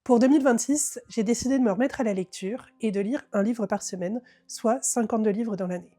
Pour 2026, j'ai décidé de me remettre à la lecture et de lire un livre par semaine, soit 52 livres dans l'année.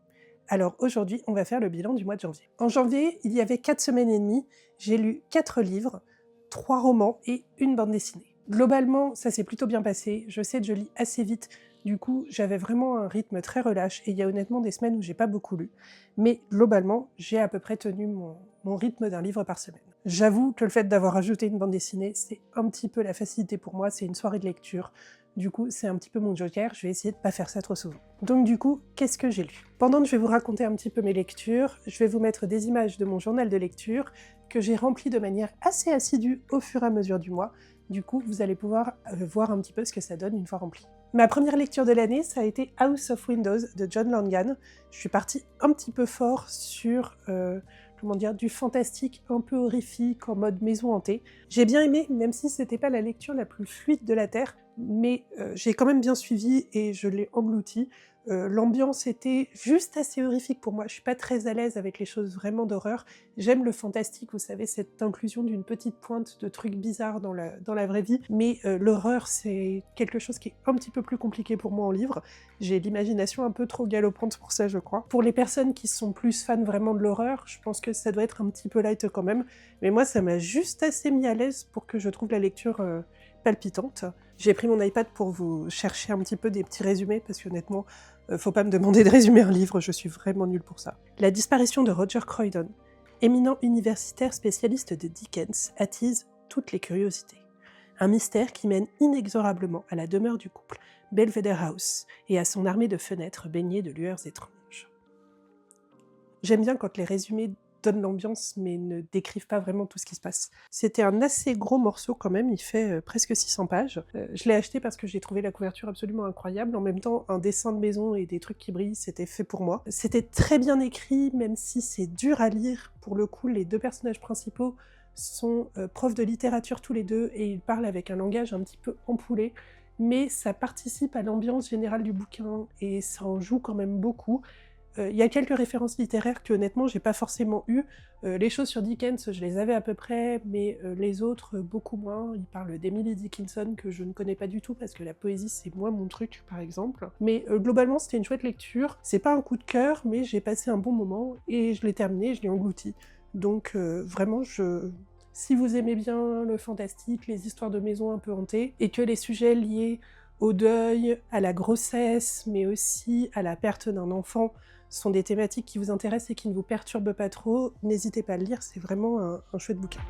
Alors aujourd'hui, on va faire le bilan du mois de janvier. En janvier, il y avait 4 semaines et demie, j'ai lu 4 livres, 3 romans et une bande dessinée. Globalement, ça s'est plutôt bien passé, je sais que je lis assez vite, du coup j'avais vraiment un rythme très relâche et il y a honnêtement des semaines où j'ai pas beaucoup lu, mais globalement, j'ai à peu près tenu mon rythme d'un livre par semaine. J'avoue que le fait d'avoir ajouté une bande dessinée, c'est un petit peu la facilité pour moi, c'est une soirée de lecture. Du coup, c'est un petit peu mon joker, je vais essayer de pas faire ça trop souvent. Donc du coup, qu'est-ce que j'ai lu? Pendant que je vais vous raconter un petit peu mes lectures, je vais vous mettre des images de mon journal de lecture que j'ai rempli de manière assez assidue au fur et à mesure du mois. Du coup, vous allez pouvoir voir un petit peu ce que ça donne une fois rempli. Ma première lecture de l'année, ça a été House of Windows de John Langan. Je suis partie un petit peu fort sur du fantastique un peu horrifique en mode maison hantée. J'ai bien aimé, même si c'était pas la lecture la plus fluide de la Terre, mais j'ai quand même bien suivi et je l'ai englouti. L'ambiance était juste assez horrifique pour moi, je suis pas très à l'aise avec les choses vraiment d'horreur. J'aime le fantastique, vous savez, cette inclusion d'une petite pointe de trucs bizarres dans la vraie vie, mais l'horreur c'est quelque chose qui est un petit peu plus compliqué pour moi en livre. J'ai l'imagination un peu trop galopante pour ça, je crois. Pour les personnes qui sont plus fans vraiment de l'horreur, je pense que ça doit être un petit peu light quand même, mais moi ça m'a juste assez mis à l'aise pour que je trouve la lecture palpitante. J'ai pris mon iPad pour vous chercher un petit peu des petits résumés, parce qu'honnêtement, faut pas me demander de résumer un livre, je suis vraiment nulle pour ça. La disparition de Roger Croydon, éminent universitaire spécialiste de Dickens, attise toutes les curiosités. Un mystère qui mène inexorablement à la demeure du couple, Belvedere House, et à son armée de fenêtres baignées de lueurs étranges. J'aime bien quand les résumés donnent l'ambiance mais ne décrivent pas vraiment tout ce qui se passe. C'était un assez gros morceau quand même, il fait presque 600 pages. Je l'ai acheté parce que j'ai trouvé la couverture absolument incroyable. En même temps, un dessin de maison et des trucs qui brillent, c'était fait pour moi. C'était très bien écrit, même si c'est dur à lire. Pour le coup, les deux personnages principaux sont profs de littérature tous les deux et ils parlent avec un langage un petit peu empoulé, mais ça participe à l'ambiance générale du bouquin et ça en joue quand même beaucoup. Il y a quelques références littéraires que honnêtement j'ai pas forcément eues. Les choses sur Dickens, je les avais à peu près, mais les autres, beaucoup moins. Il parle d'Emily Dickinson, que je ne connais pas du tout, parce que la poésie, c'est moins mon truc, par exemple. Mais globalement, c'était une chouette lecture. C'est pas un coup de cœur, mais j'ai passé un bon moment, et je l'ai terminé, je l'ai englouti. Donc vraiment, si vous aimez bien le fantastique, les histoires de maisons un peu hantées, et que les sujets liés au deuil, à la grossesse, mais aussi à la perte d'un enfant, sont des thématiques qui vous intéressent et qui ne vous perturbent pas trop, n'hésitez pas à le lire, c'est vraiment un chouette bouquin.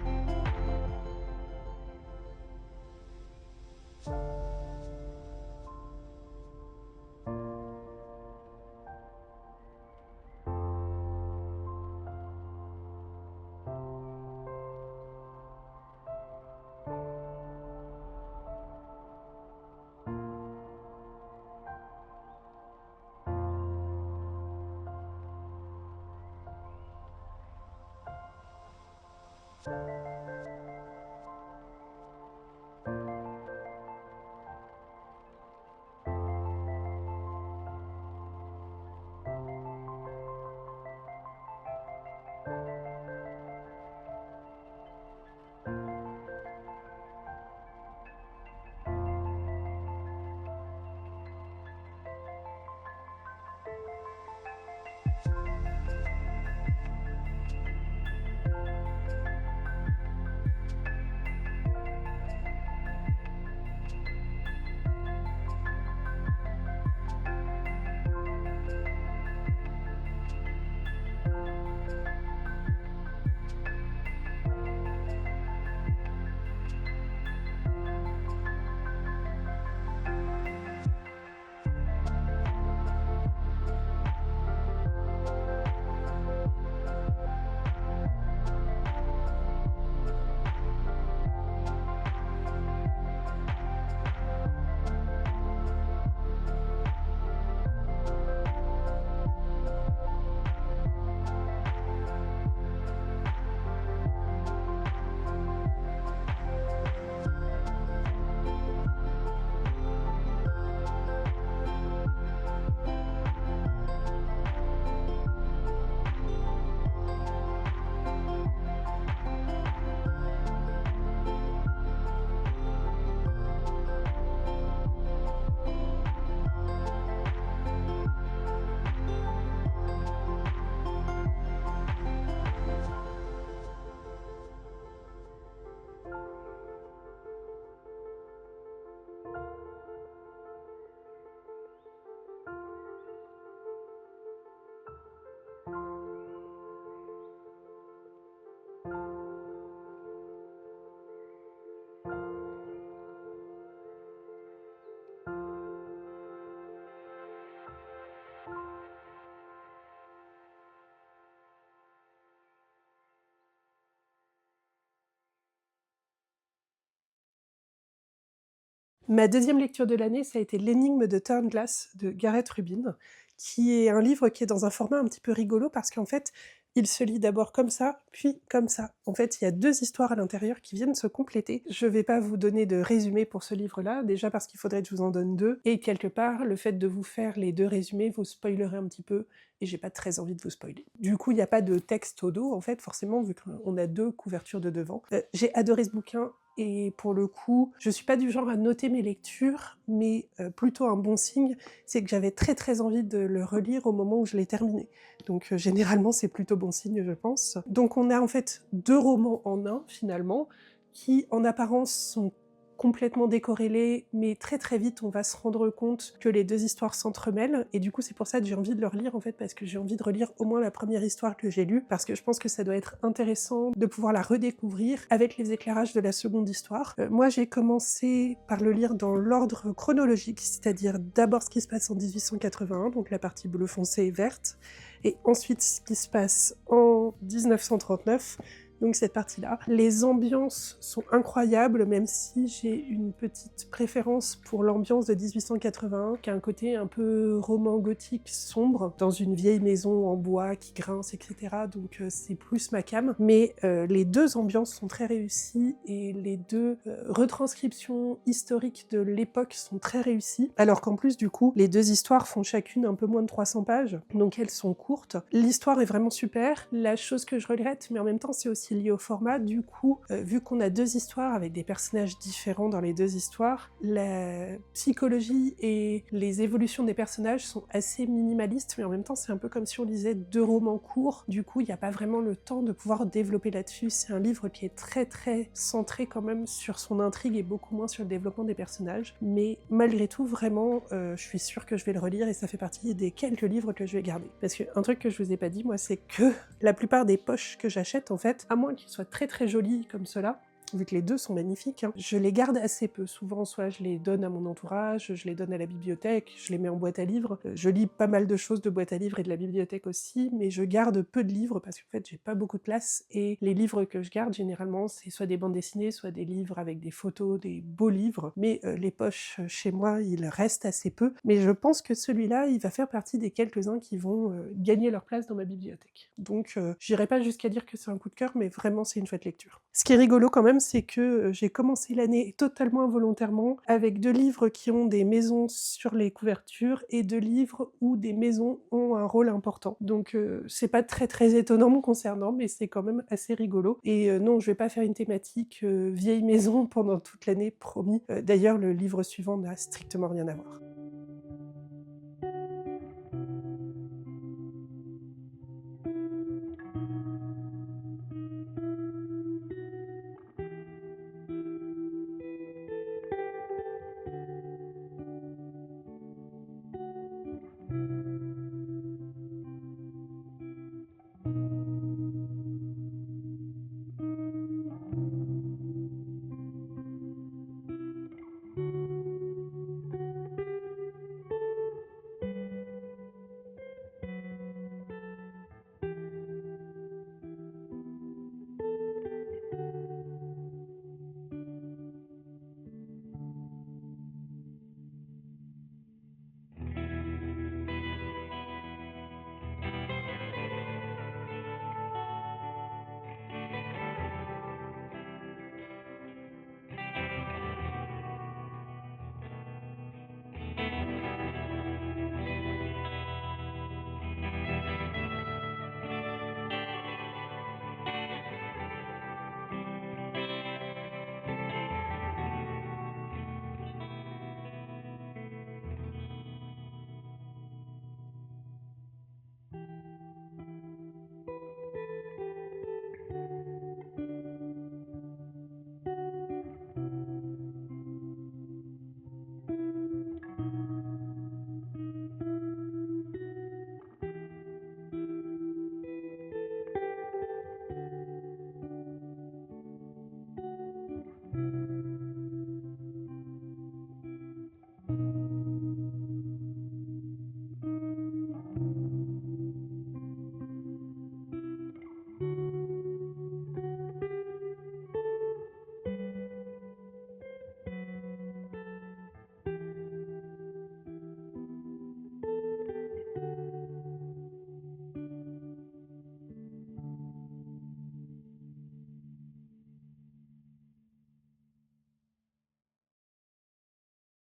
Ma deuxième lecture de l'année, ça a été L'énigme de Turnglass de Gareth Rubin, qui est un livre qui est dans un format un petit peu rigolo parce qu'en fait, il se lit d'abord comme ça, puis comme ça. En fait, il y a 2 histoires à l'intérieur qui viennent se compléter. Je vais pas vous donner de résumé pour ce livre-là, déjà parce qu'il faudrait que je vous en donne 2 et quelque part, le fait de vous faire les 2 résumés vous spoilerait un petit peu et j'ai pas très envie de vous spoiler. Du coup, il y a pas de texte au dos, en fait, forcément, vu qu'on a 2 couvertures de devant. J'ai adoré ce bouquin et pour le coup, je suis pas du genre à noter mes lectures, mais plutôt un bon signe, c'est que j'avais très très envie de le relire au moment où je l'ai terminé. Donc généralement, c'est plutôt bon signe, je pense. Donc on a en fait 2 romans en un, finalement, qui en apparence sont complètement décorrélés, mais très très vite on va se rendre compte que les 2 histoires s'entremêlent, et du coup c'est pour ça que j'ai envie de le relire en fait, parce que j'ai envie de relire au moins la première histoire que j'ai lue, parce que je pense que ça doit être intéressant de pouvoir la redécouvrir avec les éclairages de la seconde histoire. Moi j'ai commencé par le lire dans l'ordre chronologique, c'est-à-dire d'abord ce qui se passe en 1881, donc la partie bleu foncé et verte, et ensuite ce qui se passe en 1939, donc cette partie-là. Les ambiances sont incroyables, même si j'ai une petite préférence pour l'ambiance de 1881, qui a un côté un peu roman gothique sombre, dans une vieille maison en bois qui grince, etc. Donc c'est plus ma came. Mais les 2 ambiances sont très réussies, et les 2 retranscriptions historiques de l'époque sont très réussies, alors qu'en plus, du coup, les 2 histoires font chacune un peu moins de 300 pages, donc elles sont courtes. L'histoire est vraiment super. La chose que je regrette, mais en même temps c'est aussi lié au format, du coup, vu qu'on a 2 histoires avec des personnages différents dans les 2 histoires, la psychologie et les évolutions des personnages sont assez minimalistes, mais en même temps c'est un peu comme si on lisait 2 romans courts, du coup il n'y a pas vraiment le temps de pouvoir développer là-dessus. C'est un livre qui est très très centré quand même sur son intrigue et beaucoup moins sur le développement des personnages, mais malgré tout, vraiment, je suis sûre que je vais le relire et ça fait partie des quelques livres que je vais garder. Parce qu'un truc que je vous ai pas dit, moi, c'est que la plupart des poches que j'achète, en fait, à moins qu'ils soient très très jolis comme ceux-là, vu que les 2 sont magnifiques, hein, je les garde assez peu. Souvent, soit je les donne à mon entourage, je les donne à la bibliothèque, je les mets en boîte à livres. Je lis pas mal de choses de boîte à livres et de la bibliothèque aussi, mais je garde peu de livres parce qu'en fait, j'ai pas beaucoup de place, et les livres que je garde, généralement, c'est soit des bandes dessinées, soit des livres avec des photos, des beaux livres, mais les poches, chez moi, il reste assez peu. Mais je pense que celui-là, il va faire partie des quelques-uns qui vont gagner leur place dans ma bibliothèque. Donc, j'irai pas jusqu'à dire que c'est un coup de cœur, mais vraiment, c'est une chouette lecture. Ce qui est rigolo quand même, c'est que j'ai commencé l'année totalement involontairement avec 2 livres qui ont des maisons sur les couvertures et 2 livres où des maisons ont un rôle important. Donc c'est pas très très étonnant me concernant, mais c'est quand même assez rigolo. Et non, je vais pas faire une thématique vieille maison pendant toute l'année, promis. D'ailleurs, le livre suivant n'a strictement rien à voir.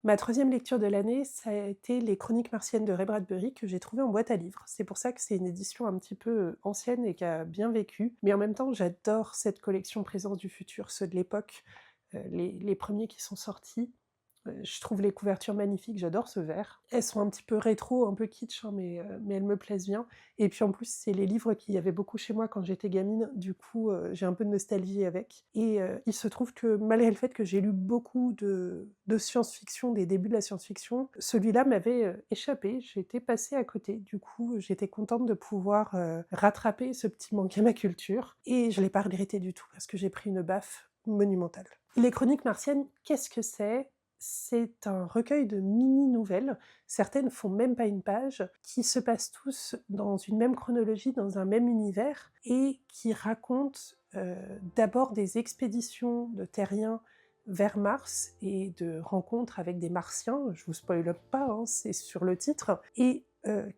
Ma troisième lecture de l'année, ça a été Les Chroniques martiennes de Ray Bradbury que j'ai trouvé en boîte à livres. C'est pour ça que c'est une édition un petit peu, ancienne et qui a bien vécu, mais en même temps, j'adore cette collection Présence du futur, ceux de l'époque, les 1ers qui sont sortis. Je trouve les couvertures magnifiques, j'adore ce vert. Elles sont un petit peu rétro, un peu kitsch, hein, mais elles me plaisent bien et puis en plus, c'est les livres qu'il y avait beaucoup chez moi quand j'étais gamine, du coup, j'ai un peu de nostalgie avec et il se trouve que malgré le fait que j'ai lu beaucoup de science-fiction, des débuts de la science-fiction, celui-là m'avait, échappé, j'étais passée à côté. Du coup, j'étais contente de pouvoir, rattraper ce petit manque à ma culture et je l'ai pas regretté du tout parce que j'ai pris une baffe monumentale. Les Chroniques martiennes, qu'est-ce que c'est? C'est un recueil de mini-nouvelles, certaines font même pas une page, qui se passent tous dans une même chronologie, dans un même univers, et qui racontent d'abord des expéditions de terriens vers Mars et de rencontres avec des martiens, je vous spoile pas, hein, c'est sur le titre, et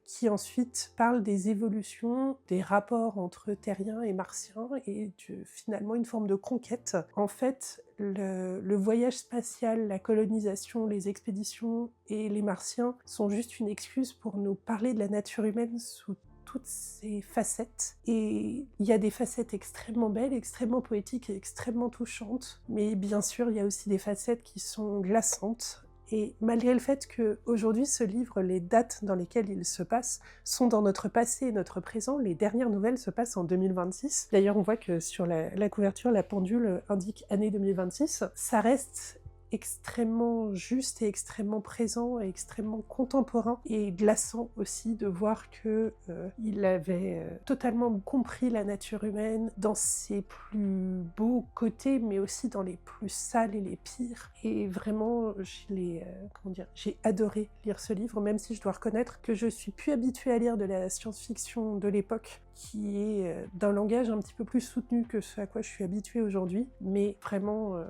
qui ensuite parle des évolutions, des rapports entre terriens et martiens et finalement une forme de conquête. En fait, le voyage spatial, la colonisation, les expéditions et les martiens sont juste une excuse pour nous parler de la nature humaine sous toutes ses facettes. Et il y a des facettes extrêmement belles, extrêmement poétiques et extrêmement touchantes, mais bien sûr, il y a aussi des facettes qui sont glaçantes. Et malgré le fait qu'aujourd'hui, ce livre, les dates dans lesquelles il se passe sont dans notre passé et notre présent, les dernières nouvelles se passent en 2026. D'ailleurs, on voit que sur la couverture, la pendule indique année 2026. Ça reste extrêmement juste et extrêmement présent et extrêmement contemporain et glaçant aussi de voir que il avait totalement compris la nature humaine dans ses plus beaux côtés mais aussi dans les plus sales et les pires et vraiment j'ai adoré lire ce livre même si je dois reconnaître que je suis plus habituée à lire de la science-fiction de l'époque qui est d'un langage un petit peu plus soutenu que ce à quoi je suis habituée aujourd'hui, mais vraiment,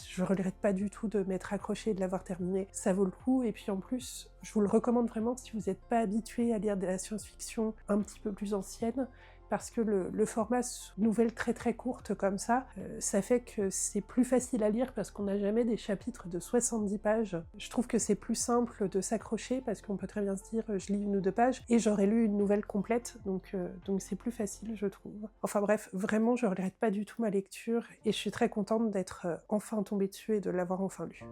je regrette pas du tout de m'être accrochée et de l'avoir terminé. Ça vaut le coup, et puis en plus, je vous le recommande vraiment si vous n'êtes pas habitué à lire de la science-fiction un petit peu plus ancienne, parce que le format nouvelle très courte comme ça fait que c'est plus facile à lire parce qu'on n'a jamais des chapitres de 70 pages. Je trouve que c'est plus simple de s'accrocher parce qu'on peut très bien se dire je lis 1 ou 2 pages et j'aurais lu une nouvelle complète, donc c'est plus facile je trouve. Enfin bref, vraiment je regrette pas du tout ma lecture et je suis très contente d'être enfin tombée dessus et de l'avoir enfin lu.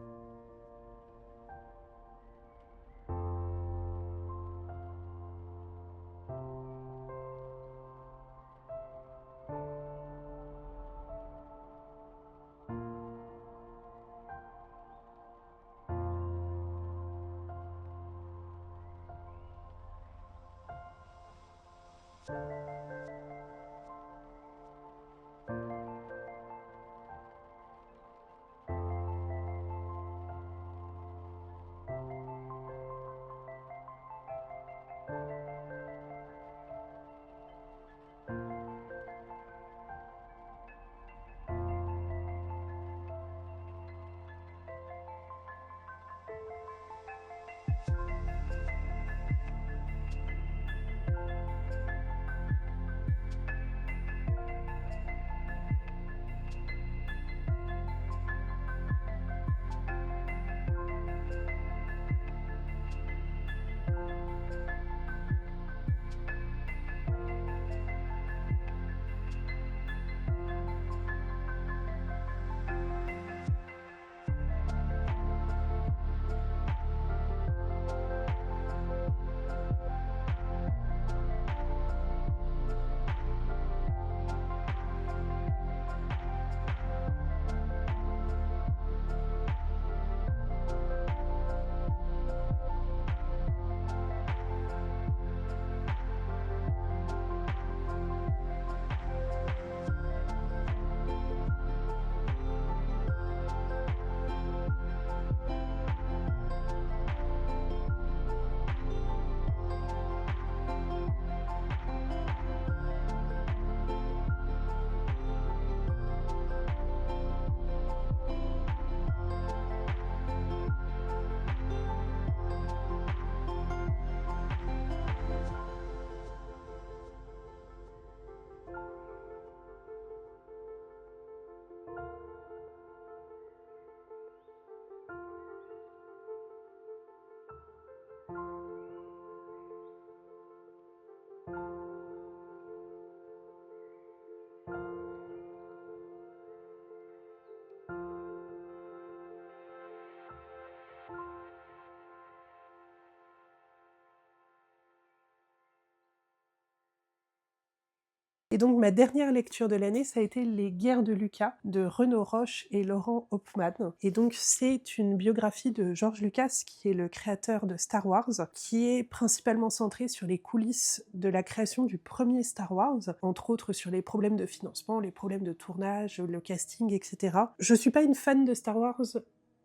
Et donc ma dernière lecture de l'année, ça a été Les Guerres de Lucas de Renaud Roche et Laurent Hopman. Et donc c'est une biographie de George Lucas, qui est le créateur de Star Wars, qui est principalement centrée sur les coulisses de la création du premier Star Wars, entre autres sur les problèmes de financement, les problèmes de tournage, le casting, etc. Je suis pas une fan de Star Wars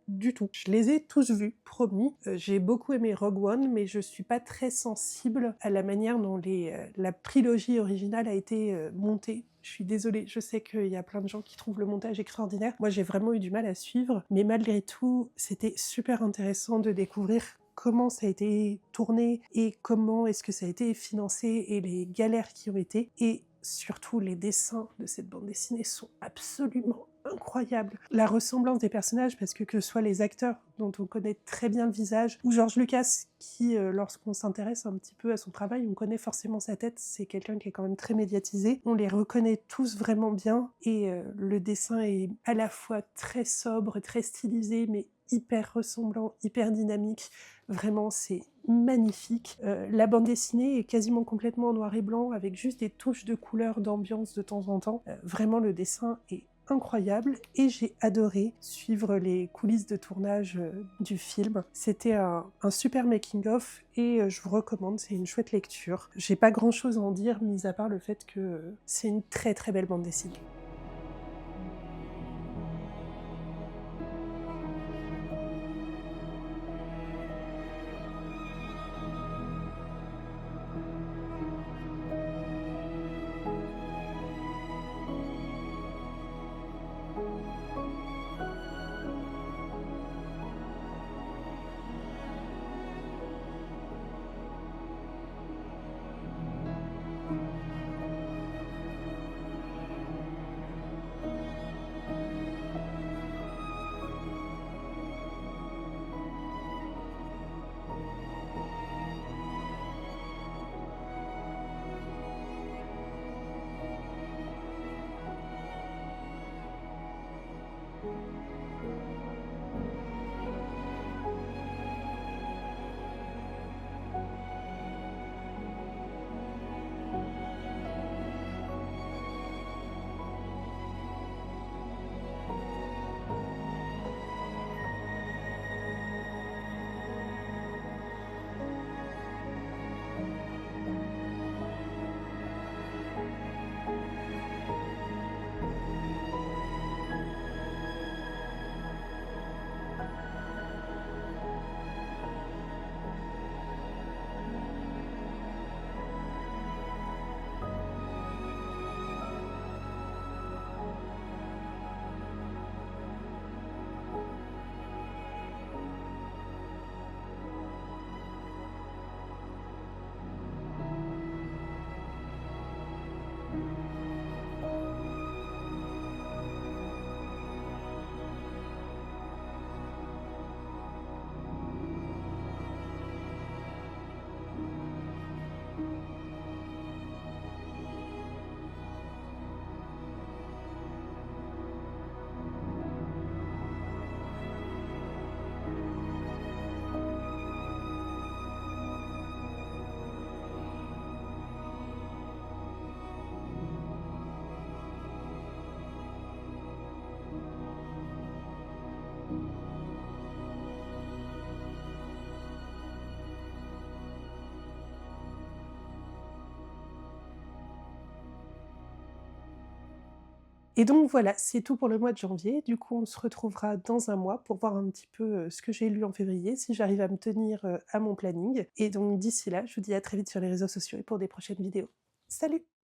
du tout. Je les ai tous vus, promis. J'ai beaucoup aimé Rogue One, mais je suis pas très sensible à la manière dont la trilogie originale a été montée. Je suis désolée, je sais qu'il y a plein de gens qui trouvent le montage extraordinaire. Moi, j'ai vraiment eu du mal à suivre, mais malgré tout, c'était super intéressant de découvrir comment ça a été tourné et comment est-ce que ça a été financé et les galères qui ont été. Et surtout, les dessins de cette bande dessinée sont absolument incroyables. La ressemblance des personnages, parce que ce soit les acteurs dont on connaît très bien le visage, ou George Lucas qui, lorsqu'on s'intéresse un petit peu à son travail, on connaît forcément sa tête, c'est quelqu'un qui est quand même très médiatisé, on les reconnaît tous vraiment bien, et le dessin est à la fois très sobre, très stylisé, mais hyper ressemblant, hyper dynamique. Vraiment, c'est magnifique. La bande dessinée est quasiment complètement en noir et blanc, avec juste des touches de couleur, d'ambiance de temps en temps. Vraiment, le dessin est incroyable, et j'ai adoré suivre les coulisses de tournage du film. C'était un super making-of, et je vous recommande, c'est une chouette lecture. J'ai pas grand-chose à en dire, mis à part le fait que c'est une très très belle bande dessinée. Et donc voilà, c'est tout pour le mois de janvier. Du coup, on se retrouvera dans un mois pour voir un petit peu ce que j'ai lu en février, si j'arrive à me tenir à mon planning. Et donc d'ici là, je vous dis à très vite sur les réseaux sociaux et pour des prochaines vidéos. Salut!